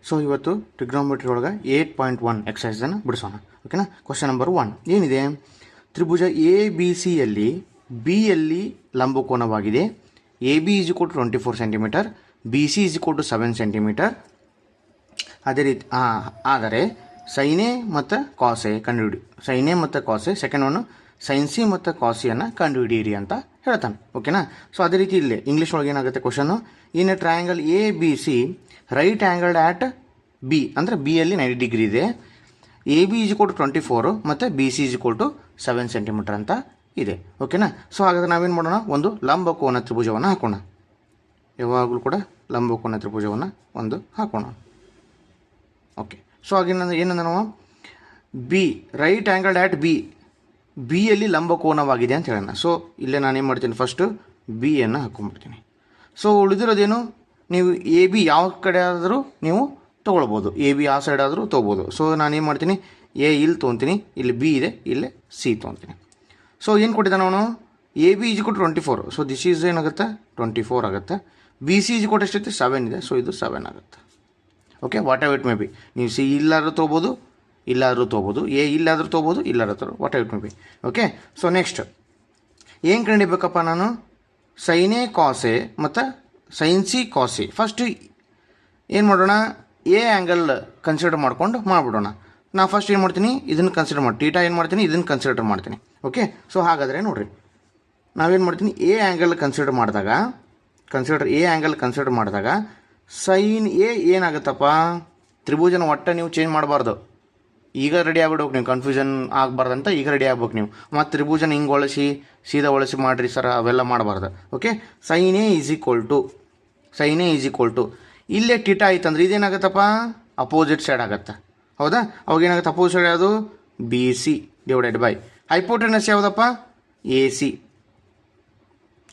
So ಇವತ್ತು trigonometry ಒಳಗೆ 8.1 ಎಕ್ಸಸೈಸನ್ನು ಬಿಡಿಸೋಣ. ಓಕೆನಾ. ಕ್ವಶನ್ ನಂಬರ್ 1 ಏನಿದೆ, ತ್ರಿಭುಜ ಎ ಬಿ ಸಿಯಲ್ಲಿ ಬಿ ಯಲ್ಲಿ ಲಂಬಕೋನವಾಗಿದೆ. A B is equal to 24 centimetre, B C is equal to 7 centimetre. ಅದೇ ರೀತಿ ಆದರೆ ಸೈನ್ ಎ ಮತ್ತು ಕಾಸ್ ಎ ಕಂಡುಹಿಡಿ, ಸೈನ್ ಎ ಮತ್ತು ಕಾಸ್ ಎ, ಸೆಕೆಂಡ್ ಒನ್ನು ಸೈನ್ ಸಿ ಮತ್ತು ಕಾಸ್ ಸಿಯನ್ನು ಕಂಡುಹಿಡಿಯಿರಿ ಅಂತ ಹೇಳ್ತಾನೆ. ಓಕೆನಾ. ಸೊ ಅದೇ ರೀತಿ ಇಲ್ಲಿ ಇಂಗ್ಲೀಷ್ ಒಳಗೆ ಏನಾಗುತ್ತೆ question, in a triangle A B C right angled at B, ಅಂದರೆ ಬಿ ಯಲ್ಲಿ 90 ಡಿಗ್ರಿ ಇದೆ. A B is equal to 24 ಮತ್ತು B C is equal to 7 centimetre ಅಂತ ಇದೆ. ಓಕೆನಾ. ಸೊ ಹಾಗಾದ್ರೆ ನಾವೇನು ಮಾಡೋಣ, ಒಂದು ಲಂಬಕೋನ ತ್ರಿಭುಜವನ್ನು ಹಾಕೋಣ. ಯಾವಾಗಲೂ ಕೂಡ ಲಂಬಕೋನ ತ್ರಿಭುಜವನ್ನು ಒಂದು ಹಾಕೋಣ. ಓಕೆ. ಸೊ ಹಾಗೇನಂದ್ರೆ ಏನಂದ್ರೆ ನಾವು B right angled at B, B ಯಲ್ಲಿ ಲಂಬಕೋನವಾಗಿದೆ ಅಂತ ಹೇಳೋಣ. ಸೊ ಇಲ್ಲೇ ನಾನೇನು ಮಾಡ್ತೀನಿ, ಫಸ್ಟು ಬಿ ಯನ್ನು ಹಾಕೊಂಡ್ಬಿಡ್ತೀನಿ. ಸೊ ಉಳಿದಿರೋದೇನು, ನೀವು ಎ ಬಿ ಯಾವ ಕಡೆ ಆದರೂ ನೀವು ತೊಗೊಳ್ಬೋದು, ಎ ಬಿ ಯಾವ ಸೈಡ್ ಆದರೂ ತೊಗೋಬೋದು. ಸೊ ನಾನೇನು ಮಾಡ್ತೀನಿ, ಎ ಇಲ್ಲಿ ತೊಗೊತೀನಿ, ಇಲ್ಲಿ ಬಿ ಇದೆ, ಇಲ್ಲೇ ಸಿ ತೊಗೊತೀನಿ. ಸೊ ಏನು ಕೊಟ್ಟಿದ್ದಾನೆ ಅವನು, A B is equal to 24. So this is ಏನಾಗುತ್ತೆ 24 ಆಗುತ್ತೆ. B C is equal to ಎಷ್ಟೈತೆ 7 ಇದೆ. ಸೊ ಇದು 7 ಆಗುತ್ತೆ. Okay. Whatever it may be, ನೀವು ಸಿ ಇಲ್ಲಾದರೂ ತೊಗೋಬೋದು, ಇಲ್ಲಾದರೂ ತೊಗೋಬೋದು, ಎ ಇಲ್ಲಾದರೂ ತೊಗೋಬೋದು, ಇಲ್ಲಾದರೂ ತೊಗೋಬೋದು, whatever it may be. Okay. So next ಏನು ಕಂಡಿಡ್ಬೇಕಪ್ಪ ನಾನು, ಸೈನ್ ಎ ಕಾಸ್ ಎ ಮತ್ತು sine C cos C. First ಏನು ಮಾಡೋಣ, ಎ ಆ್ಯಂಗಲ್ ಕನ್ಸಿಡರ್ ಮಾಡ್ಕೊಂಡು ಮಾಡಿಬಿಡೋಣ. ನಾ ಫಸ್ಟ್ ಏನು ಮಾಡ್ತೀನಿ, ಇದನ್ನು ಕನ್ಸಿಡರ್ ಮಾಡಿ, ಟೀಟಾ ಏನು ಮಾಡ್ತೀನಿ, ಇದನ್ನು ಕನ್ಸಿಡರ್ ಮಾಡ್ತೀನಿ. ಓಕೆ. ಸೊ ಹಾಗಾದರೆ ನೋಡಿರಿ, ನಾವೇನು ಮಾಡ್ತೀನಿ, ಎ ಆ್ಯಂಗಲ್ ಕನ್ಸಿಡರ್ ಮಾಡಿದಾಗ, ಎ ಆ್ಯಂಗಲ್ ಕನ್ಸಿಡರ್ ಮಾಡಿದಾಗ ಸೈನ್ ಎ ಏನಾಗುತ್ತಪ್ಪ, ತ್ರಿಭುಜನ ಒಟ್ಟು ನೀವು ಚೇಂಜ್ ಮಾಡಬಾರ್ದು. ಈಗ ರೆಡಿ ಆಗ್ಬಿಡ್ಬೇಕು ನೀವು, ಕನ್ಫ್ಯೂಷನ್ ಆಗಬಾರ್ದಂತ ಈಗ ರೆಡಿ ಆಗ್ಬೇಕು ನೀವು. ಮತ್ತು ತ್ರಿಭುಜನ ಹಿಂಗೆ ಒಳಿಸಿ ಸೀದಾ ಒಳಿಸಿ ಮಾಡಿರಿ ಸರ್, ಅವೆಲ್ಲ ಮಾಡಬಾರ್ದು. Okay. Sine A is equal to ಇಲ್ಲೇ ಟಿಟಾ ಆಯ್ತಂದ್ರೆ ಇದೇನಾಗುತ್ತಪ್ಪ, ಅಪೋಸಿಟ್ ಸೈಡ್ ಆಗುತ್ತೆ. ಹೌದಾ. ಅವಾಗ ಏನಾಗುತ್ತೆ, ಅಪೋಸಿಟ್ ಸೈಡ್ ಯಾವುದು, B C divided by hypotenuse ಯಾವುದಪ್ಪ, A C.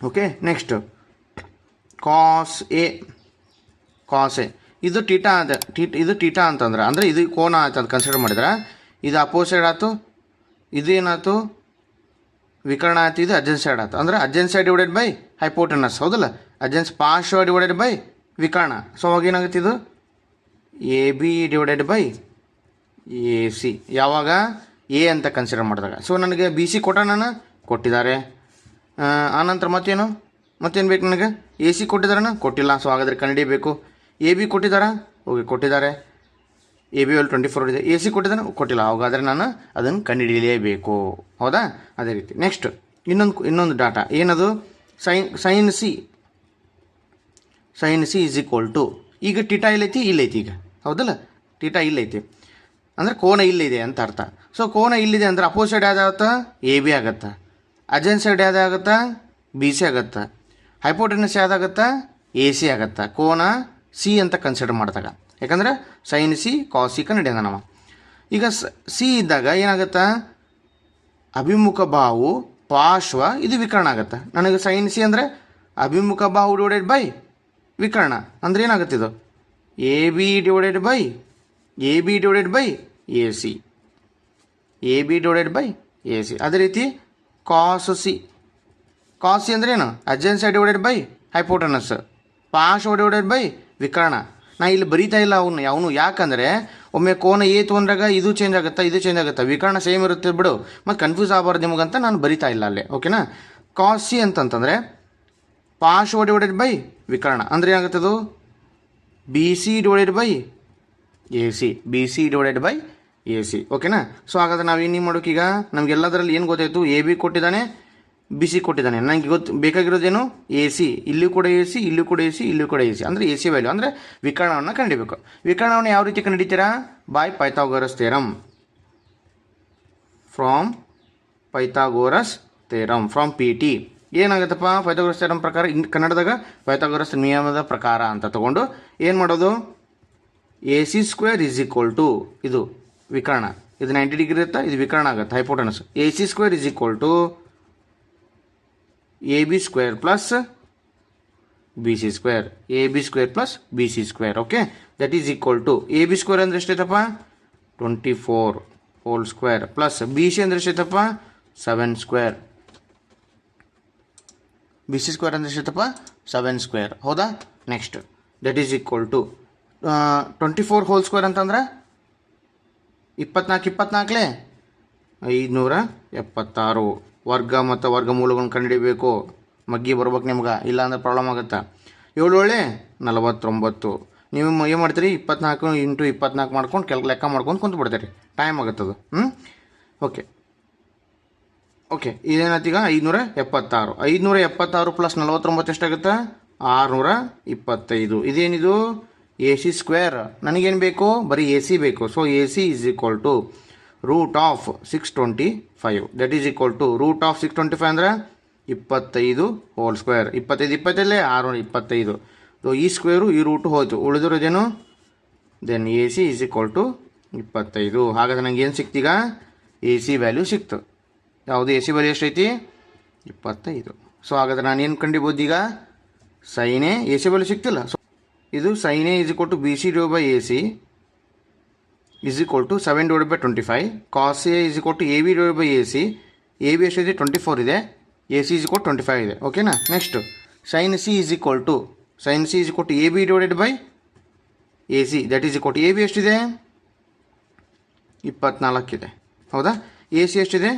Okay. Next cos A ಇದು ಟೀಟಾ ಅಂತ, ಇದು ಟೀಟಾ ಅಂತಂದ್ರೆ ಅಂದರೆ ಇದು ಕೋನ ಆಯ್ತು ಅಂತ ಕನ್ಸಿಡರ್ ಮಾಡಿದ್ರೆ, ಇದು ಅಪೋಸಿಟ್ ಆಯ್ತು, ಇದು ಏನಾಯ್ತು ವಿಕರ್ಣ ಆಯ್ತು, ಇದು ಅಡ್ಜೆನ್ಸ್ ಸೈಡ್ ಆಯ್ತು. ಅಂದರೆ ಅಡ್ಜೆನ್ಸ್ ಸೈಡ್ ಡಿವೈಡೆಡ್ ಬೈ ಹೈಪೋಟೆನಸ್, ಹೌದಲ್ಲ, ಅಡ್ಜೆನ್ಸ್ ಪಾರ್ಶ್ವ ಡಿವೈಡೆಡ್ ಬೈ ವಿಕರ್ಣ. ಸೊ ಅವಾಗ ಏನಾಗುತ್ತೆ, ಇದು A B divided by A C, ಯಾವಾಗ ಎ ಅಂತ ಕನ್ಸಿಡರ್ ಮಾಡಿದಾಗ. ಸೊ ನನಗೆ ಬಿ ಸಿ ಕೊಟ್ಟಿದ್ದಾರೆ. ಆನಂತರ ಮತ್ತೇನು ಬೇಕು ನನಗೆ, ಎ ಸಿ ಕೊಟ್ಟಿಲ್ಲ. ಸೊ ಹಾಗಾದರೆ ಕಂಡುಹಿಡಿಯಬೇಕು. ಎ ಬಿ ಕೊಟ್ಟಿದ್ದಾರೆ, ಎ ಬಿ ಅಲ್ಲಿ 24 ಇದೆ. ಎ ಸಿ ಕೊಟ್ಟಿಲ್ಲ. ಹಾಗಾದರೆ ನಾನು ಅದನ್ನು ಕಂಡುಹಿಡಿಯಲೇಬೇಕು. ಹೌದಾ. ಅದೇ ರೀತಿ ನೆಕ್ಸ್ಟ್ ಇನ್ನೊಂದು ಡಾಟಾ ಏನದು, sine C is equal to, ಈಗ ಟೀಟಾ ಇಲ್ಲೈತಿ, ಈಗ ಹೌದಲ್ಲ, ಟೀಟಾ ಇಲ್ಲೈತಿ ಅಂದರೆ ಕೋನ ಇಲ್ಲಿದೆ ಅಂತ ಅರ್ಥ. ಸೊ ಕೋನ ಇಲ್ಲಿದೆ ಅಂದರೆ ಅಪೋಸಿಟ್ ಯಾವ್ದಾಗುತ್ತಾ, ಎ ಬಿ ಆಗುತ್ತಾ, ಅಡ್ಜೆನ್ಸ್ ಸೈಡ್ ಯಾವ್ದಾಗುತ್ತಾ, ಬಿ ಸಿ ಆಗುತ್ತಾ, ಹೈಪೋಟೆನಸ್ ಯಾವ್ದಾಗುತ್ತಾ, ಎ ಸಿ ಆಗುತ್ತಾ, ಕೋನ ಸಿ ಅಂತ ಕನ್ಸಿಡರ್ ಮಾಡಿದಾಗ. ಯಾಕಂದರೆ ಸೈನ್ ಸಿ ಕಾಸ್ ಸಿ ಕಂಡಿಡಿಯೋಣ ನಾವು. ಈಗ ಸಿ ಇದ್ದಾಗ ಏನಾಗುತ್ತಾ, ಅಭಿಮುಖ ಬಾಹು ಪಾರ್ಶ್ವ ಇದು ವಿಕರ್ಣ ಆಗುತ್ತೆ. ನನಗೆ ಸೈನ್ ಸಿ ಅಂದರೆ ಅಭಿಮುಖ ಬಾಹು ಡಿವೈಡೆಡ್ ಬೈ ವಿಕರ್ಣ ಅಂದರೆ ಏನಾಗುತ್ತೆ, ಇದು A B divided by A C, ಅದೇ ರೀತಿ ಕಾಸ್ ಸಿ ಅಂದರೆ ಏನು, ಅಡ್ಜೆನ್ಸ್ ಸೈಡ್ ಡಿವೈಡೆಡ್ ಬೈ ಹೈಪೋಟೆನಸ್, ಪಾರ್ಶ್ವ ಡಿವೈಡೆಡ್ ಬೈ ವಿಕರ್ಣ. ನಾ ಇಲ್ಲಿ ಬರೀತಾ ಇಲ್ಲ ಅವನು ಯಾಕಂದರೆ ಒಮ್ಮೆ ಕೋನ ಎ ತೊಗೊಂಡ್ರಾಗ ಇದು ಚೇಂಜ್ ಆಗುತ್ತೆ, ವಿಕರ್ಣ ಸೇಮ್ ಇರುತ್ತೆ ಬಿಡು, ಮತ್ತು ಕನ್ಫ್ಯೂಸ್ ಆಗಬಾರ್ದು ನಿಮಗಂತ ನಾನು ಬರೀತಾ ಇಲ್ಲ ಅಲ್ಲೇ. ಓಕೆನಾ. ಕಾಸ್ ಸಿ ಅಂತಂತಂದರೆ ಪಾರ್ಶ್ವ ಡಿವೈಡೆಡ್ ಬೈ ವಿಕರ್ಣ ಅಂದರೆ ಏನಾಗುತ್ತೆ, ಅದು B C divided by A C. ಓಕೆನಾ. ಸೊ ಹಾಗಾದ್ರೆ ನಾವು ಏನು ಮಾಡೋಕೆ, ಈಗ ನಮಗೆಲ್ಲದರಲ್ಲಿ ಏನು ಗೊತ್ತಾಯಿತು, ಎ ಬಿ ಕೊಟ್ಟಿದ್ದಾನೆ, ಬಿ ಸಿ ಕೊಟ್ಟಿದ್ದಾನೆ. ನನಗೆ ಬೇಕಾಗಿರೋದೇನು, ಎ ಸಿ, ಇಲ್ಲೂ ಕೂಡ ಎ ಸಿ, ಅಂದರೆ ಎ ಸಿ ವ್ಯಾಲ್ಯೂ ಅಂದರೆ ವಿಕರ್ಣವನ್ನು ಕಂಡುಹಿಡಿಯಬೇಕು. ವಿಕರ್ಣವನ್ನು ಯಾವ ರೀತಿ ಕಂಡುಹಿಡಿತೀರಾ, by Pythagoras theorem, from P T. ಏನಾಗುತ್ತಪ್ಪ, ಪೈಥಾಗೋರಸ್ ಥಿಯರಮ್ ಪ್ರಕಾರ, ಕನ್ನಡದಾಗ ಪೈಥಾಗೋರಸ್ ನಿಯಮದ ಪ್ರಕಾರ ಅಂತ ತಗೊಂಡು ಏನು ಮಾಡೋದು, A C square is equal to, ಇದು ವಿಕರ್ಣ, ಇದು 90 ಡಿಗ್ರಿ ಇರುತ್ತೆ, ಇದು ವಿಕರ್ಣ ಆಗುತ್ತೆ hypotenuse. A C square is equal to A B square plus B C square. Okay. That is equal to A B square ಅಂದರೆ ಎಷ್ಟೈತಪ್ಪ, 24 whole square plus B C ಅಂದರೆ ಎಷ್ಟೈತಪ್ಪ, 7 ಸ್ಕ್ವೇರ್. ಬಿ ಸಿ ಸ್ಕ್ವೇರ್ ಅಂದರೆ ಎಷ್ಟೈತಪ್ಪ, 7 square. ಹೌದಾ. Next that is equal to 24 whole square ಅಂತಂದ್ರೆ 24 576 ವರ್ಗ ಮತ್ತು ವರ್ಗಮೂಲಗಳನ್ನು ಕಂಡುಹಿಡಿಬೇಕು. ಮಗ್ಗಿ ಬರ್ಬೇಕು ನಿಮ್ಗೆ, ಇಲ್ಲಾಂದ್ರೆ ಪ್ರಾಬ್ಲಮ್ ಆಗುತ್ತೆ. 7 ಒಳ್ಳೆ 49. ನೀವು ಏನು ಮಾಡ್ತೀರಿ, 24 ಇಂಟು 24 ಮಾಡ್ಕೊಂಡು ಲೆಕ್ಕ ಮಾಡ್ಕೊಂಡು ಕುಂತು ಬಿಡ್ತೀರಿ, ಟೈಮ್ ಆಗುತ್ತದು. ಓಕೆ ಇದೇನಾಯ್ತೀಗ 576. 576 ಪ್ಲಸ್ 49 ಎಷ್ಟಾಗುತ್ತೆ, 625. ಇದೇನಿದು ಎ ಸಿ ಸ್ಕ್ವೇರ್. ನನಗೇನು ಬೇಕು, ಬರೀ ಎ ಸಿ ಬೇಕು. So A C is equal to root of 625. That is equal to root of 625 ಅಂದರೆ 25 ಹೋಲ್ ಸ್ಕ್ವೇರ್. 25 625. ಸೊ ಈ ಸ್ಕ್ವೇರು ಈ ರೂಟು ಹೋಯ್ತು, ಉಳಿದಿರೋದೇನು then A C is equal to 25. ಹಾಗಾದ್ರೆ ನಂಗೆ ಏನು ಸಿಕ್ತೀಗ, ಎ ಸಿ ವ್ಯಾಲ್ಯೂ ಸಿಕ್ತು. ಯಾವುದು ಎ ಸಿ ವ್ಯಾಲ್ಯೂ ಎಷ್ಟೈತಿ, 25. ಸೊ ಹಾಗಾದ್ರೆ ನಾನು ಏನು ಕಂಡಿಬೋದು ಈಗ, ಸೈನ್ ಎ ಸಿ ವ್ಯಾಲ್ಯೂ ಸಿಕ್ತಿಲ್ಲ. ಸೊ ಇದು sine A is equal to B C divide by A C is equal to 7 divide by 25. Cos A is equal to A B divide by A C. A B ಎಷ್ಟಿದೆ 24 ಇದೆ, A C is equal 25 ಇದೆ. ಓಕೆನಾ. Next sine C is equal to A B divided by A C. That is equal to A B ಎಷ್ಟಿದೆ 24 ಇದೆ, ಹೌದಾ. A C ಎಷ್ಟಿದೆ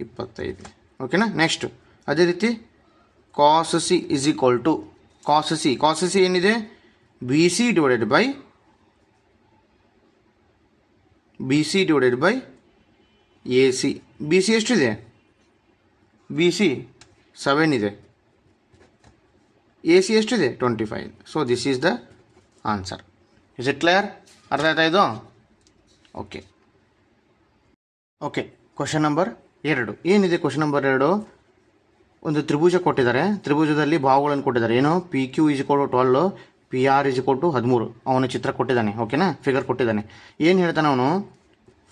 25. ಓಕೆನಾ. Next ಅದೇ ರೀತಿ cos C is equal to cos C ಏನಿದೆ B C divided by A C. B C ಎಷ್ಟಿದೆ, B C 7 ಇದೆ, ಎ ಸಿ ಎಷ್ಟಿದೆ 25. So this is the answer. Is it clear? ಅರ್ಥ ಆಯ್ತಾ ಇದು? ಓಕೆ ಕ್ವಶನ್ ನಂಬರ್ 2 ಏನಿದೆ. ಕ್ವಶನ್ ನಂಬರ್ 2, ಒಂದು ತ್ರಿಭುಜ ಕೊಟ್ಟಿದ್ದಾರೆ. ತ್ರಿಭುಜದಲ್ಲಿ ಭಾವಗಳನ್ನು ಕೊಟ್ಟಿದ್ದಾರೆ. ಏನು, P Q is equal to 12, P R is equal to 13. ಅವನ ಚಿತ್ರ ಕೊಟ್ಟಿದ್ದಾನೆ. ಓಕೆನಾ, ಫಿಗರ್ ಕೊಟ್ಟಿದ್ದಾನೆ. ಏನು ಹೇಳ್ತಾನೆ ಅವನು,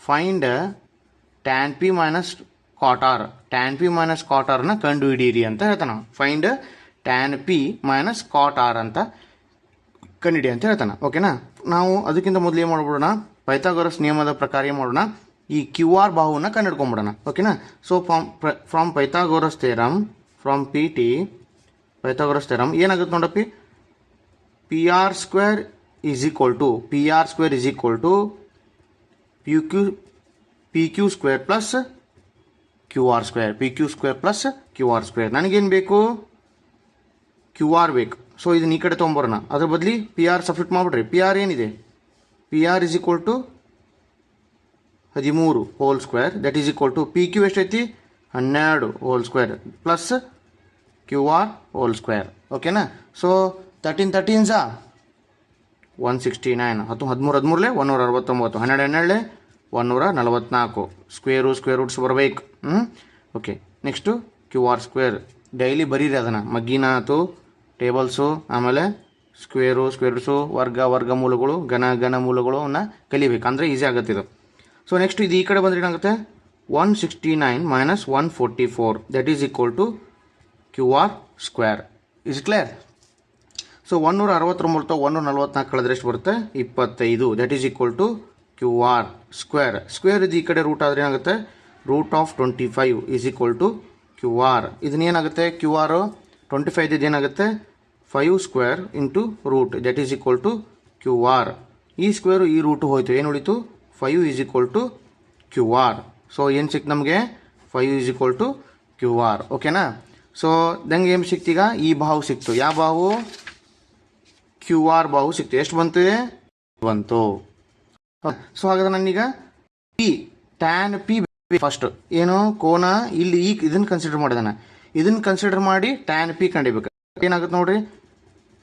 find tan P minus cot R. Tan P minus ಕಾಟಾರ್ನ ಕಂಡು ಹಿಡೀರಿ ಅಂತ ಹೇಳ್ತಾನೆ. Find tan P minus cot R ಅಂತ ಕಂಡುಹಿಡಿ ಅಂತ ಹೇಳ್ತಾನೆ. ಓಕೆನಾ. ನಾವು ಅದಕ್ಕಿಂತ ಮೊದಲು ಏನು ಮಾಡ್ಬಿಡೋಣ, ಪೈಥಾಗೋರಸ್ ನಿಯಮದ ಪ್ರಕಾರ ಏನು ಮಾಡೋಣ, ಈ ಕ್ಯೂ ಆರ್ ಬಾಹುವನ್ನು ಕಂಡುಹಿಡ್ಕೊಂಬಿಡೋಣ. ಓಕೆನಾ. So from Pythagoras theorem, from P T Pythagoras theorem ಏನಾಗುತ್ತೆ ನೋಡಪ್ಪಿ, P R square is equal to P Q square plus Q R square. ನನಗೇನು ಬೇಕು, ಕ್ಯೂ ಆರ್ ಬೇಕು. ಸೊ ಇದನ್ನ ಈ ಕಡೆ ತೊಗೊಂಬರೋಣ. ಅದ್ರ ಬದಲಿ ಪಿ ಆರ್ ಸಬ್ಸ್ಟಿಟ್ಯೂಟ್ ಮಾಡಿಬಿಡ್ರಿ. ಪಿ ಆರ್ ಏನಿದೆ, P R is equal to 13 whole square. That is equal to P Q ಎಷ್ಟೈತಿ 12 whole square plus Q R whole square. ಓಕೆನಾ. ಸೊ 13 13 169, 13 169, 12 144. ಸ್ಕ್ವೇರ್ ರೂಟ್ಸ್ ಬರಬೇಕು. Okay. Next Q R square daily ಬರೀರಿ ಅದನ್ನು, ಮಗ್ಗಿನ ಆತು tables, ಆಮೇಲೆ ಸ್ಕ್ವೇರ್ಸು, ವರ್ಗಮೂಲಗಳು, ಘನಮೂಲಗಳು ಅವನ್ನ ಕಲಿಬೇಕು, ಅಂದರೆ ಈಸಿ ಆಗುತ್ತೆ ಇದು. ಸೊ ನೆಕ್ಸ್ಟ್ ಇದು ಈ ಕಡೆ ಬಂದರೆ ಏನಾಗುತ್ತೆ, 169 minus 144 that is equal to Q R square. Is clear? So 169 144 ಕಳೆದ್ರೆ ಎಷ್ಟು ಬರುತ್ತೆ, 25. That is equal to Q R square. ಇದು ಈ ಕಡೆ ರೂಟ್ ಆದರೆ ಏನಾಗುತ್ತೆ, root of 25 is equal to Q R. ಇದನ್ನೇನಾಗುತ್ತೆ, ಕ್ಯೂ ಆರ್ 25 ಇದೇನಾಗುತ್ತೆ 5 square into root. That is equal to Q R. ಈ ಸ್ಕ್ವೇರು ಈ ರೂಟು ಹೋಯ್ತು, ಏನು ಉಳಿತು 5 is equal to Q R. So ಏನು ಸಿಕ್ತು ನಮಗೆ, 5 is equal to Q R. ಓಕೆನಾ. ಸೊ ದಂಗೆ ಏನು ಸಿಕ್ತೀಗ, ಈ ಬಾಹು ಸಿಕ್ತು. ಯಾವ ಬಾಹು, ಕ್ಯೂ ಆರ್ ಬಾಹು ಸಿಕ್ತು. ಎಷ್ಟು ಬಂತು. ಸೊ ಹಾಗಾದ್ರೆ ನಾನೀಗ ಪಿ ಟ್ಯಾನ್ ಪಿ ಫಸ್ಟ್ ಏನು ಕೋನ ಇಲ್ಲಿ ಇದನ್ನು ಕನ್ಸಿಡರ್ ಮಾಡಿದಾನೆ. ಇದನ್ನು ಕನ್ಸಿಡರ್ ಮಾಡಿ ಟ್ಯಾನ್ ಪಿ ಕಂಡಿಬೇಕು. ಏನಾಗುತ್ತೆ ನೋಡ್ರಿ,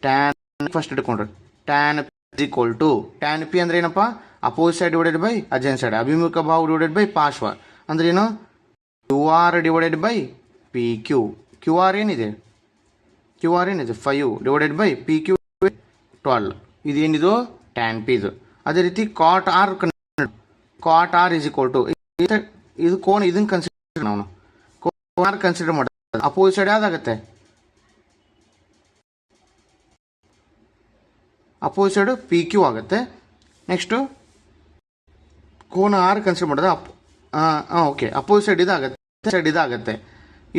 ಟ್ಯಾನ್ ಫಸ್ಟ್ ಇಟ್ಕೊಂಡ್ರಿ, tan P is equal to, tan P ಅಂದ್ರೆ ಏನಪ್ಪ, opposite side divided by adjacent side, ಅಭಿಮುಖ ಬಾಹು ಡಿವೈಡೆಡ್ ಬೈ ಪಾರ್ಶ್ವ. ಅಂದ್ರೆ ಏನು, Q R divided by P Q. Q R ಏನಿದೆ 5 ಡಿವೈಡೆಡ್ ಬೈ ಪಿ ಕ್ಯೂ 12. ಇದೇನಿದು ಟ್ಯಾನ್ ಪಿ ಇದು. ಅದೇ ರೀತಿ cot R is equal to, ಇದು ಕೋನ್ ಇದನ್ನು ಕನ್ಸಿಡರ್ ನಾವು ಕೋನ್ ಆರ್ ಕನ್ಸಿಡರ್ ಮಾಡೋದು. ಅಪೋಸಿಟ್ ಸೈಡ್ ಯಾವ್ದಾಗತ್ತೆ, ಅಪೋಸಿಟ್ ಸೈಡ್ ಪಿ ಕ್ಯೂ ಆಗುತ್ತೆ. ನೆಕ್ಸ್ಟು ಕೋನ ಆರ್ ಕನ್ಸಿಡರ್ ಮಾಡೋದು. ಓಕೆ, ಅಪೋಸಿಟ್ ಸೈಡ್ ಇದಾಗುತ್ತೆ,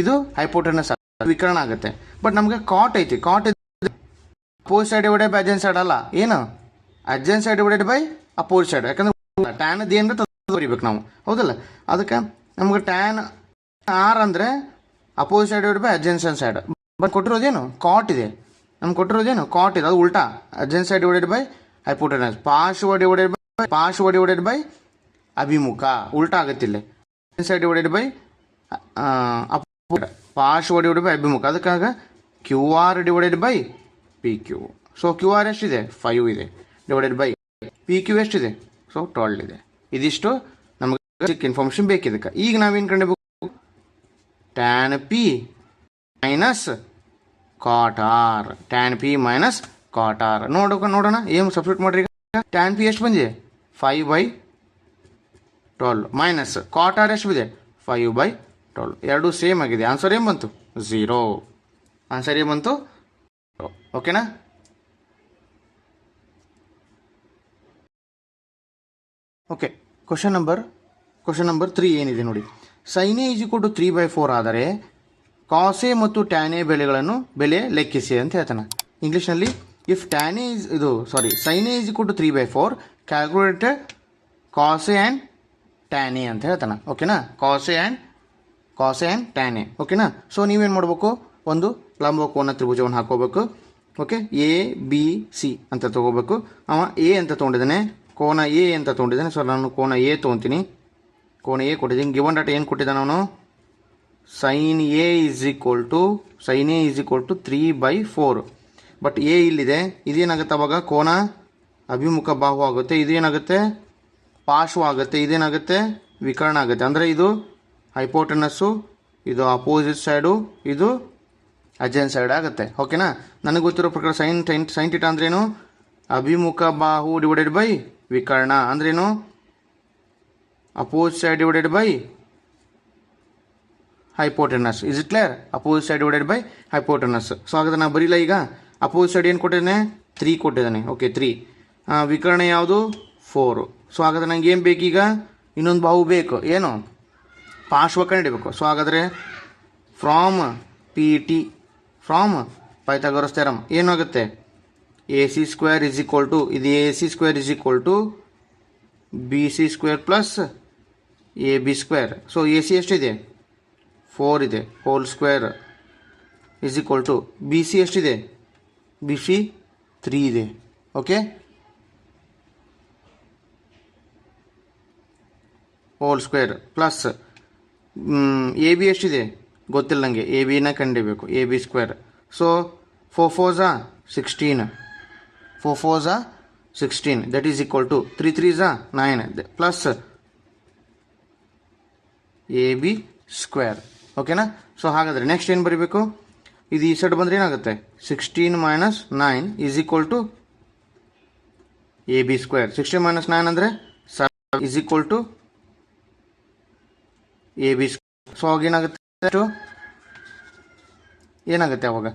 ಇದು ಹೈಪೋಟೆನಸ್ ವಿಕರಣ ಆಗುತ್ತೆ. ಬಟ್ ನಮಗೆ ಕಾಟ್ ಐತಿ, cot opposite side divided by adjacent side ಅಲ್ಲ, ಏನು adjacent side divided by opposite side. ಯಾಕಂದ್ರೆ ಟ್ಯಾನ್ ಏನು ಬರಿಬೇಕು ನಾವು, ಹೌದಲ್ಲ. ಅದಕ್ಕೆ ನಮ್ಗೆ ಟ್ಯಾನ್ ಆರ್ ಅಂದರೆ opposite side divided by adjacent side. But ಕೊಟ್ಟಿರೋದೇನು ಕಾಟ್ ಇದೆ, ನಮ್ಗೆ ಕೊಟ್ಟಿರೋದೇನು ಕಾಟ್ ಇದೆ, ಅದು ಉಲ್ಟಾ. Adjacent side divided by hypotenuse, ಪಾರ್ಶ್ವ ಡಿವೈಡೆಡ್ ಬೈ ಅಭಿಮುಖ, ಉಲ್ಟಾ ಆಗುತ್ತಿಲ್ಲ. ಅಡ್ಜೆಂಟ್ ಸೈಡ್ ಡಿವೈಡೆಡ್ ಬೈ ಪಾರ್ಶ್ವ ಡಿವೈಡೆಡ್ ಬೈ ಅಭಿಮುಖ. ಅದಕ್ಕಾಗ Q R divided by P Q. So Q R ಎಷ್ಟಿದೆ 5 ಇದೆ, ಡಿವೈಡೆಡ್ ಬೈ ಪಿ ಕ್ಯೂ ಎಷ್ಟಿದೆ, ಸೊ 12 ಇದೆ. ಇದಿಷ್ಟು ನಮಗೆ ಚಿಕ್ಕ ಇನ್ಫಾರ್ಮೇಷನ್ ಬೇಕಿದಕ್ಕೆ. ಈಗ ನಾವೇನು ಕಂಡಿಬೇಕು, tan P minus cot R, tan P minus cot R. ನೋಡೋಣ ಏನು ಸಬ್ಸ್ಟಿಟ್ಯೂಟ್ ಮಾಡ್ರಿ. ಟ್ಯಾನ್ ಪಿ ಎಷ್ಟು ಬಂದಿದೆ 5/12 ಮೈನಸ್ ಕಾಟ್ ಆರ್ ಎಷ್ಟು ಬಿದೆ 5/12. ಎರಡು ಸೇಮ್ ಆಗಿದೆ. ಆನ್ಸರ್ ಏನು ಬಂತು 0. ಆನ್ಸರ್ ಏನು ಬಂತು, ಓಕೆನಾ. ಓಕೆ, ಕ್ವಶನ್ ನಂಬರ್ 3 ಏನಿದೆ ನೋಡಿ. Sine A is equal to 3/4 ಆದರೆ ಕಾಸೆ ಮತ್ತು ಟ್ಯಾನ್ ಎ ಬೆಲೆ ಲೆಕ್ಕಿಸಿ ಅಂತ ಹೇಳ್ತಾನೆ. ಇಂಗ್ಲೀಷ್ನಲ್ಲಿ if tan A is sine A is equal to 3/4 calculate cos A and tan A ಅಂತ ಹೇಳ್ತಾನೆ. ಓಕೆನಾ, ಕಾಸೆ ಆ್ಯಂಡ್ ಟ್ಯಾನ್ ಎ. ಓಕೆನಾ. ಸೊ ನೀವೇನು ಮಾಡಬೇಕು, ಒಂದು ಲಂಬಕೋನ ತ್ರಿಭುಜವನ್ನು ಹಾಕೋಬೇಕು. ಓಕೆ, ಎ ಬಿ ಸಿ ಅಂತ ತೊಗೋಬೇಕು. ಅವ ಎ ಅಂತ ತೊಗೊಂಡಿದ್ದಾನೆ, ಕೋನ ಎ ಅಂತ ತೊಗೊಂಡಿದ್ದಾನೆ. ಸೊ ನಾನು ಕೋನ ಎ ತೊಗೊತೀನಿ, ಕೋನ ಎ ಕೊಟ್ಟಿದ್ದೀನಿ. ಗಿವನ್ ಡಾಟ್ ಏನು ಕೊಟ್ಟಿದ್ದಾನೆ ಅವನು, sine A is equal to 3/4. But A ಇಲ್ಲಿದೆ, ಇದೇನಾಗುತ್ತೆ ಅವಾಗ ಕೋನ ಅಭಿಮುಖ ಬಾಹು ಆಗುತ್ತೆ, ಇದೇನಾಗುತ್ತೆ ಪಾರ್ಶ್ವ ಆಗುತ್ತೆ, ಇದೇನಾಗುತ್ತೆ ವಿಕರ್ಣ ಆಗುತ್ತೆ. ಅಂದರೆ ಇದು ಹೈಪೋಟೆನಸ್ಸು, ಇದು ಅಪೋಸಿಟ್ ಸೈಡು, ಇದು ಅಡ್ಜೆಂಟ್ ಸೈಡ್ ಆಗುತ್ತೆ. ಓಕೆನಾ. ನನಗೆ ಗೊತ್ತಿರೋ ಪ್ರಕಾರ ಸೈನ್ ಥೀಟಾ ಅಂದ್ರೇನು, ಅಭಿಮುಖ ಬಾಹು ಡಿವೈಡೆಡ್ ಬೈ ವಿಕರ್ಣ ಅಂದ್ರೇನು, opposite side divided by hypotenuse. Is it clear? Opposite side divided by hypotenuse. So ಹಾಗಾದ್ರೆ ನಾನು ಬರೀಲ್ಲ. ಈಗ ಅಪೋಸಿಟ್ ಸೈಡ್ ಏನು ಕೊಟ್ಟಿದ್ದಾನೆ 3 ಕೊಟ್ಟಿದ್ದಾನೆ. ಓಕೆ 3. ವಿಕರ್ಣ ಯಾವುದು 4. ಸೊ ಹಾಗಾದ್ರೆ ನಂಗೆ ಏನು ಬೇಕೀಗ, ಇನ್ನೊಂದು ಬಾಹು ಬೇಕು, ಏನು ಪಾರ್ಶ್ವ ಕಂಡಿಡಬೇಕು. ಸೊ ಹಾಗಾದರೆ ಫ್ರಾಮ್ ಪೈಥಾಗರಸ್ ಥಿಯರಮ್ ಏನಾಗುತ್ತೆ, AC² ಇಸ್ ಈಕ್ವಲ್ ಟು, ಇದು AC² is equal to BC² plus AB². So AC ಎಷ್ಟಿದೆ 4 ಇದೆ, whole square is equal to BC ಎಷ್ಟಿದೆ, BC 3 ಇದೆ. Okay, whole square plus AB ಎಷ್ಟಿದೆ ಗೊತ್ತಿಲ್ಲ ನನಗೆ, ABನ ಕಂಡಿಬೇಕು, AB². So 4 4s 16, 4 4s 16, that is equal to 3 3s 9 plus AB². ಓಕೆನಾ. ಸೊ ಹಾಗಾದರೆ ನೆಕ್ಸ್ಟ್ ಏನು ಬರೀಬೇಕು, ಇದು ಈ ಸೈಡ್ ಬಂದರೆ ಏನಾಗುತ್ತೆ 16 minus 9 is equal to AB². 16 minus 9 ಅಂದರೆ 7 is equal to AB². So ಅವಾಗ ಏನಾಗುತ್ತೆ ಅವಾಗ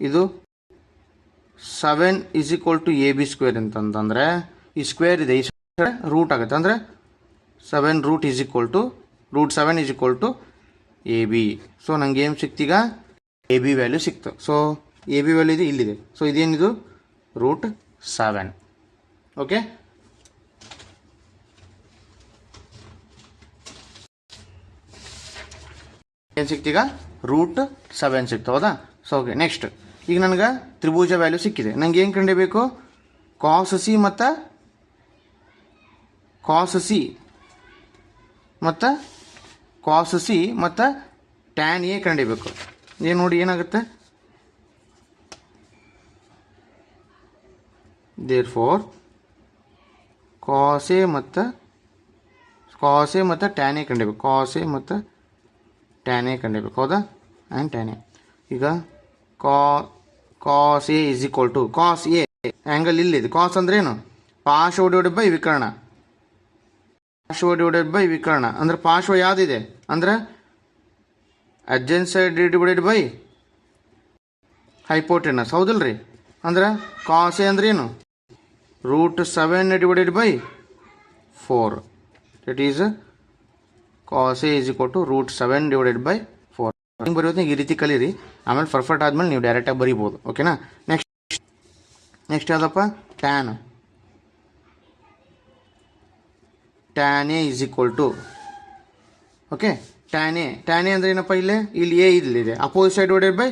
ಇದು 7 ಈಸ್ ಈಕ್ವಲ್ ಟು AB² ಅಂತಂದರೆ ಈ ಸ್ಕ್ವೇರ್ ಇದೆ, ಈ ರೂಟ್ ಆಗುತ್ತೆ. ಅಂದರೆ 7 root is equal to √7 is equal to AB. So ನನಗೆ ಏನು ಸಿಕ್ತೀಗ AB ವ್ಯಾಲ್ಯೂ ಸಿಕ್ತು. ಸೊ AB ವ್ಯಾಲ್ಯೂ ಇದೆ ಇಲ್ಲಿದೆ. ಸೊ ಇದೇನಿದು √7. ಓಕೆ, ಏನು ಸಿಕ್ತೀಗ √7 ಸಿಕ್ತು, ಹೌದಾ. ಸೊ ಓಕೆ, ನೆಕ್ಸ್ಟ್ ಈಗ ನನಗೆ ತ್ರಿಭುಜ ವ್ಯಾಲ್ಯೂ ಸಿಕ್ಕಿದೆ. ನನಗೆ ಏನು ಕಂಡಿಬೇಕು, ಕಾಸ್ ಸಿ ಮತ್ತು ಟ್ಯಾನ್ ಎ ಕಂಡಿಬೇಕು. ಏನು ನೋಡಿ ಏನಾಗುತ್ತೆ, ದೇರ್ಫೋರ್ ಕಾಸ್ ಎ ಮತ್ತು ಟ್ಯಾನ್ ಎ ಕಂಡಿಬೇಕು, ಹೌದಾ. And tan A. ಈಗ cos A is equal to cos A angle ಇಲ್ಲಿದೆ. ಕಾಸ್ ಅಂದ್ರೆ ಏನು, ಪಾರ್ಶ್ವ ಡಿವೈಡೆಡ್ ಬೈ ವಿಕರ್ಣ. ಅಂದ್ರೆ ಪಾರ್ಶ್ವ ಯಾವುದಿದೆ ಅಂದ್ರೆ adjacent side divided by hypotenuse, ಹೌದಲ್ರಿ. ಅಂದ್ರೆ ಕಾಸ್ ಎ ಅಂದ್ರೆ ಏನು, √7 divided by 4. That is cos A is equal to √7 divided by 4. ಹಿಂಗೆ ಬರೆಯೋದು ಈ ರೀತಿ ಕಲೀರಿ. ಆಮೇಲೆ ಪರ್ಫೆಕ್ಟ್ ಆದಮೇಲೆ ನೀವು ಡೈರೆಕ್ಟಾಗಿ ಬರೀಬೋದು. ಓಕೆನಾ. ನೆಕ್ಸ್ಟ್ ನೆಕ್ಸ್ಟ್ ಯಾವುದಪ್ಪ tan A is equal to okay tan A ಅಂದರೆ ಏನಪ್ಪ ಇಲ್ಲಿ ಎ ಇಲ್ಲಿದೆ opposite side divided by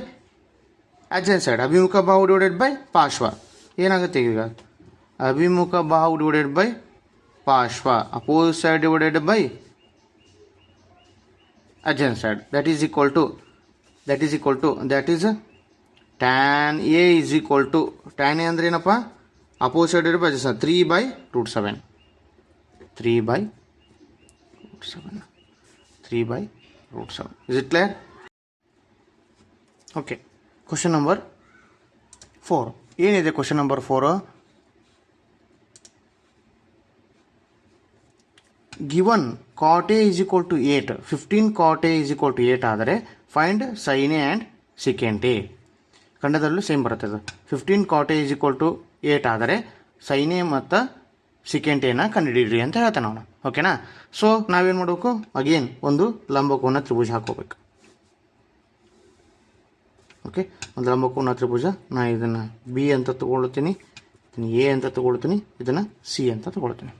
adjacent side ಅಭಿಮುಖ ಬಾಹು ಡಿವೈಡೆಡ್ ಬೈ ಪಾರ್ಶ್ವ ಏನಾಗುತ್ತೆ ಈಗ ಅಭಿಮುಖ ಬಾಹು ಡಿವೈಡೆಡ್ ಬೈ ಪಾರ್ಶ್ವ opposite side divided by adjacent side that is equal to tan a is equal to tan a ಅಂದ್ರೆ ಏನಪ್ಪ opposite side divided by adjacent 3/√7 3/√7 is it clear? okay question number 4 ಏನಿದೆ question number 4 given cot a is equal to 8 15 cot a is equal to 8 ಆದರೆ find sin a and secant a ಖಂಡದಲ್ಲೂ same ಬರುತ್ತೆ ಅದು 15 cot a is equal to 8 ಆದರೆ sin a ಮತ್ತು secant a ನ ಕಂಡುಹಿಡಿಯಿರಿ ಅಂತ ಹೇಳ್ತಾನೆ ಅವನು ಓಕೆನಾ ಸೊ ನಾವೇನು ಮಾಡಬೇಕು ಅಗೇನ್ ಒಂದು ಲಂಬಕೋನ ತ್ರಿಭುಜ ಹಾಕೋಬೇಕು ಓಕೆ ಒಂದು ಲಂಬಕೋನ ತ್ರಿಭುಜ ನಾ ಇದನ್ನು ಬಿ ಅಂತ ತಗೊಳ್ತೀನಿ ಇದನ್ನು ಎ ಅಂತ ತಗೊಳ್ತೀನಿ ಇದನ್ನು ಸಿ ಅಂತ ತಗೊಳ್ತೀನಿ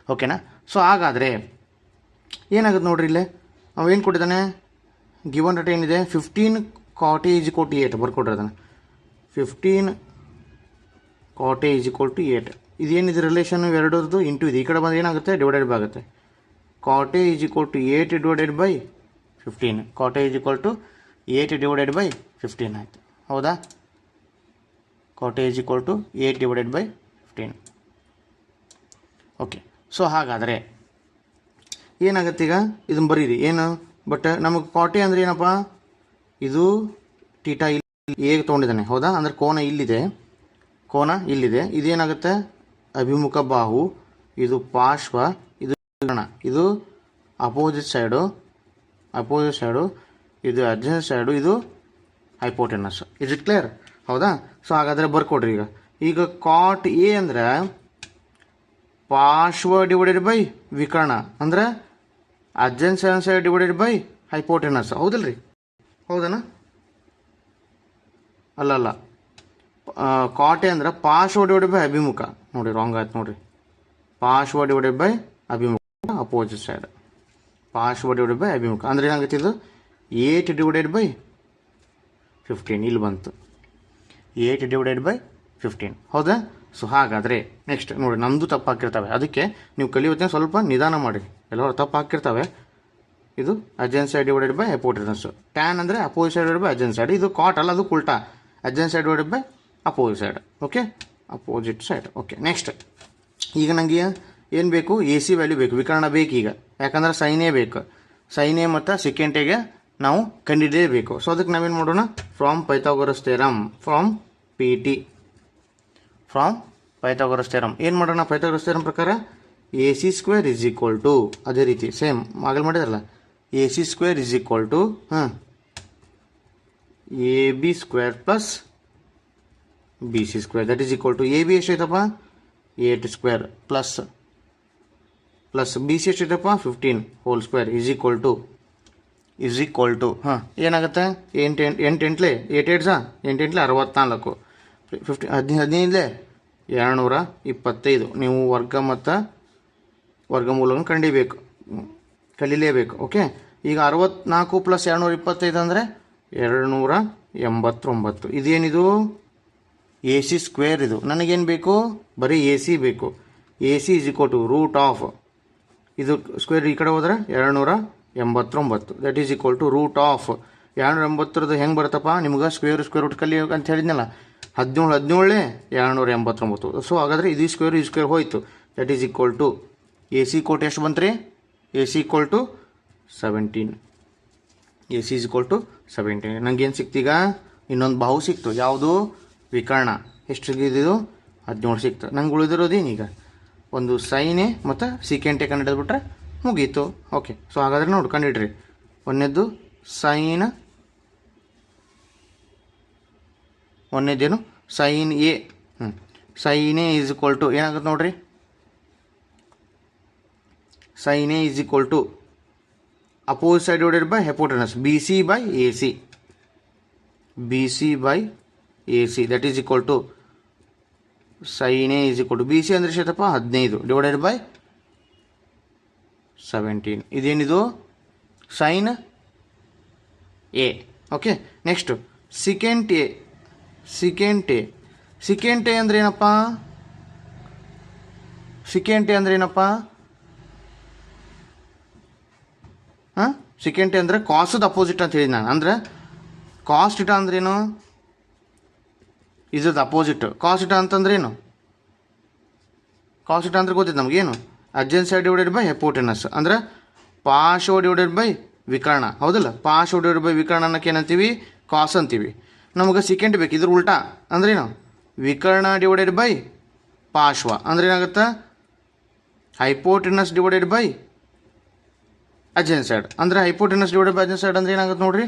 ಓಕೆನಾ ಸೊ ಹಾಗಾದರೆ ಏನಾಗುತ್ತೆ ನೋಡ್ರಿ ಇಲ್ಲೇ ಅವೇನು ಕೊಟ್ಟಿದ್ದಾನೆ ಗಿವನ್ ಡೇಟಾ ಏನಿದೆ 15 cot a is equal to 8 ಬರ್ಕೊಟ್ಟಿರ್ತಾನೆ 15 cot a is equal to 8 ಇದೇನಿದೆ ರಿಲೇಷನ್ ಎರಡರದ್ದು ಇಂಟು ಇದೆ ಈ ಕಡೆ ಬಂದು ಏನಾಗುತ್ತೆ ಡಿವೈಡೆಡ್ ಬೈ ಆಗುತ್ತೆ cot a is equal to 8 divided by 15 cot a is equal to 8 divided by 15 ಆಯಿತು ಹೌದಾ cot a is equal to 8 divided by 15 okay so ಹಾಗಾದರೆ ಏನಾಗುತ್ತೆ ಈಗ ಇದನ್ನು ಬರೀರಿ ಏನು ಬಟ್ ನಮಗೆ ಕಾಟೆ ಅಂದರೆ ಏನಪ್ಪ ಇದು ಟೀಟಾ ಇಲ್ಲಿ ಹೇಗೆ ತೊಗೊಂಡಿದ್ದಾನೆ ಹೌದಾ ಅಂದರೆ ಕೋನ ಇಲ್ಲಿದೆ ಇದೇನಾಗುತ್ತೆ ಅಭಿಮುಖ ಬಾಹು ಇದು ಪಾರ್ಶ್ವ ಇದು ಅಪೋಸಿಟ್ ಸೈಡು ಇದು ಅಡ್ಜಸೆಂಟ್ ಸೈಡು ಇದು ಹೈಪೋಟೆನಸ್ ಇಸ್ ಇಟ್ ಕ್ಲಿಯರ್ ಹೌದಾ ಸೊ ಹಾಗಾದರೆ ಬರ್ಕೊಡ್ರಿ ಈಗ ಕಾಟ್ ಎ ಅಂದ್ರೆ ಪಾರ್ಶ್ವ ಡಿವೈಡೆಡ್ ಬೈ ವಿಕರ್ಣ ಅಂದ್ರೆ adjacent side divided by hypotenuse ಹೌದಲ್ರಿ ಹೌದನಾ ಅಲ್ಲ ಕಾಟೆ ಅಂದ್ರೆ ಪಾರ್ಶ್ವ ಡಿವೈಡೆಡ್ ಬೈ ಅಭಿಮುಖ ನೋಡಿ ರಾಂಗ್ ಆಯ್ತು ನೋಡ್ರಿ ಪಾರ್ಶ್ವ ಡಿವೈಡೆಡ್ ಬೈ ಅಭಿಮುಖ ಅಪೋಸಿಟ್ ಸೈಡ್ ಪಾರ್ಶ್ವ ಡಿವೈಡೆಡ್ ಬೈ ಅಭಿಮುಖ ಅಂದ್ರೆ ಏನಾಗುತ್ತೆ ಇದು 8 ಡಿವೈಡೆಡ್ ಬೈ 15 ಇಲ್ಲಿ ಬಂತು 8 ಡಿವೈಡೆಡ್ ಬೈ 15 ಹೌದಾ ಸೊ ಹಾಗಾದರೆ ನೆಕ್ಸ್ಟ್ ನೋಡಿ ನಮ್ಮದು ತಪ್ಪು ಹಾಕಿರ್ತವೆ ಅದಕ್ಕೆ ನೀವು ಕಲಿಯುತ್ತೆ ಸ್ವಲ್ಪ ನಿಧಾನ ಮಾಡಿ ಎಲ್ಲರೂ ತಪ್ಪು ಹಾಕಿರ್ತವೆ ಇದು adjacent side divided by hypotenuse tan ಅಂದರೆ opposite side divided by adjacent side ಇದು ಕಾಟ್ ಅಲ್ಲ ಅದು ಉಲ್ಟಾ adjacent side divided by opposite side okay opposite side okay next ಈಗ ನನಗೆ ಏನು ಬೇಕು ಎ ಸಿ ವ್ಯಾಲ್ಯೂ ಬೇಕು ವಿಕರ್ಣ ಬೇಕು ಈಗ ಯಾಕಂದ್ರೆ ಸೈನೇ ಬೇಕು ಸೈನೇ ಮತ್ತು ಸೆಕೆಂಟಿಗೆ ನಾವು ಕಂಡುಹಿಡಿಯಬೇಕು ಸೊ ಅದಕ್ಕೆ ನಾವೇನು ಮಾಡೋಣ from Pythagoras theorem from Pythagoras theorem ಏನು ಮಾಡೋಣ ಪೈಥಾಗೋರಸ್ ಥಿಯರಮ್ ಪ್ರಕಾರ A C square is equal to ಅದೇ ರೀತಿ ಸೇಮ್ ಆಗಲ್ ಮಾಡಿದ್ರಲ್ಲ A C square is equal to A B square plus B C square that is equal to A B ಎಷ್ಟೈತಪ್ಪ 8 square plus B C ಎಷ್ಟೈತಪ್ಪ 15 whole square is equal to ಏನಾಗುತ್ತೆ 8 8 64 15 225 ನೀವು ವರ್ಗ ಮತ್ತು ವರ್ಗಮೂಲವನ್ನು ಕಲಿಲೇಬೇಕು ಓಕೆ ಈಗ 64 ಪ್ಲಸ್ 225 ಅಂದರೆ 289 ಇದೇನಿದು ಎ ಸಿ ಸ್ಕ್ವೇರ್ ಇದು ನನಗೇನು ಬೇಕು ಬರೀ ಎ ಸಿ ಬೇಕು A C is equal to root of ಇದು ಸ್ಕ್ವೇರ್ ಈ ಕಡೆ ಹೋದರೆ 289 that is equal to root of 280 ಹೆಂಗೆ ಬರುತ್ತಪ್ಪ ನಿಮ್ಗೆ ಸ್ಕ್ವೇರ್ ರೂಟ್ ಕಲಿ ಅಂತ ಹೇಳಿದ್ನಲ್ಲ 17 289 ಸೊ ಹಾಗಾದರೆ ಇದು ಸ್ಕ್ವೇರ್ ಹೋಯಿತು that is equal to A C ಕೋಟ್ ಎಷ್ಟು ಬಂತು ರೀ A C equal to 17 A C is equal to 17 ನನಗೇನು ಸಿಕ್ತೀಗ ಇನ್ನೊಂದು ಬಾಹು ಸಿಕ್ತು ಯಾವುದು ವಿಕರ್ಣ ಎಷ್ಟು ಸಿಕ್ಕಿದ್ದು 17 ಸಿಕ್ತು ನಂಗೆ ಉಳಿದಿರೋದೇನೀಗ ಒಂದು ಸೈನೆ ಮತ್ತು ಸೀಕೆಂಟೆ ಕಂಡುಹಿಡಿದ್ಬಿಟ್ರೆ ಮುಗೀತು ಓಕೆ ಸೊ ಹಾಗಾದರೆ ನೋಡಿ ಕಂಡುಹಿಡ್ರಿ ಒಂದನೇದು ಒಂದನೇದೇನು sine A sine A is equal to ಏನಾಗುತ್ತೆ ನೋಡ್ರಿ sine A is equal to opposite side divided by hypotenuse B C by A C that is equal to sine A is equal to B C ಅಂದರೆ ಎಷ್ಟೈತಪ್ಪ 15 divided by 17. ಇದೇನಿದು sine A. Okay, next secant A. Secant A ಅಂದರೆ ಏನಪ್ಪ? Secant A ಅಂದರೆ ಏನಪ್ಪ? ಹಾಂ, secant A ಅಂದರೆ ಕಾಸ್ದ opposite ಅಂತ ಹೇಳಿ ನಾನು. ಅಂದರೆ ಕಾಸ್ಟ್ ಇಟ ಅಂದ್ರೇನು? ಇದ್ರದ್ದು ಅಪೋಸಿಟ್. ಕಾಸ್ಟ್ ಇಟ ಅಂತಂದ್ರೇನು? ಕಾಸ್ಟ್ ಇಟ ಅಂದ್ರೆ ಗೊತ್ತಿತ್ತು ನಮಗೇನು? ಅಡ್ಜೆನ್ಸಿ ಸೈಡ್ ಡಿವೈಡೆಡ್ ಬೈ ಹೆಪೋಟೆನಸ್. ಅಂದರೆ ಪಾರ್ಶ್ವ ಡಿವೈಡೆಡ್ ಬೈ ವಿಕರ್ಣ, ಹೌದಲ್ಲ? ಪಾರ್ಶ್ವ ಡಿವೈಡೆಡ್ ಬೈ ವಿಕರ್ಣ ಅನ್ನಕ್ಕೆ ಏನಂತೀವಿ? ಕಾಸ್ ಅಂತೀವಿ. ನಮಗೆ ಸಿಕೆಂಟ್ ಬೇಕು, ಇದ್ರ ಉಲ್ಟಾ ಅಂದ್ರೇನು? ವಿಕರ್ಣ ಡಿವೈಡೆಡ್ ಬೈ ಪಾರ್ಶ್ವ ಅಂದ್ರೆ ಏನಾಗುತ್ತೆ? Hypotenuse divided by adjacent side. ಅಂದರೆ hypotenuse divided by adjacent side ಅಂದರೆ ಏನಾಗುತ್ತೆ ನೋಡ್ರಿ?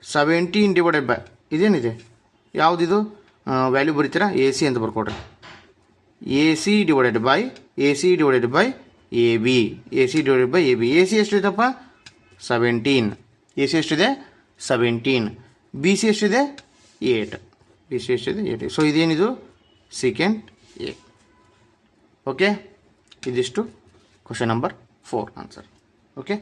17 ಡಿವೈಡೆಡ್ ಬೈ ಇದೇನಿದೆ, ಯಾವುದಿದು ವ್ಯಾಲ್ಯೂ ಬರೀತೀರಾ? ಎ ಸಿ ಅಂತ ಬರ್ಕೊಡ್ರಿ. A C divided by A B. A C divided by A B. A C ಎಷ್ಟಿದೆಪ್ಪ? 17. ಎ ಸಿ ಎಷ್ಟಿದೆ? 17. ಬಿ ಸಿ ಎಷ್ಟಿದೆ? 8. ಬಿ ಸಿ ಎಷ್ಟಿದೆ? 8. ಸೊ ಇದೇನಿದು? Secant A. ಓಕೆ, ಇದಿಷ್ಟು ಕ್ವಶನ್ ನಂಬರ್ 4 ಆನ್ಸರ್. ಓಕೆ.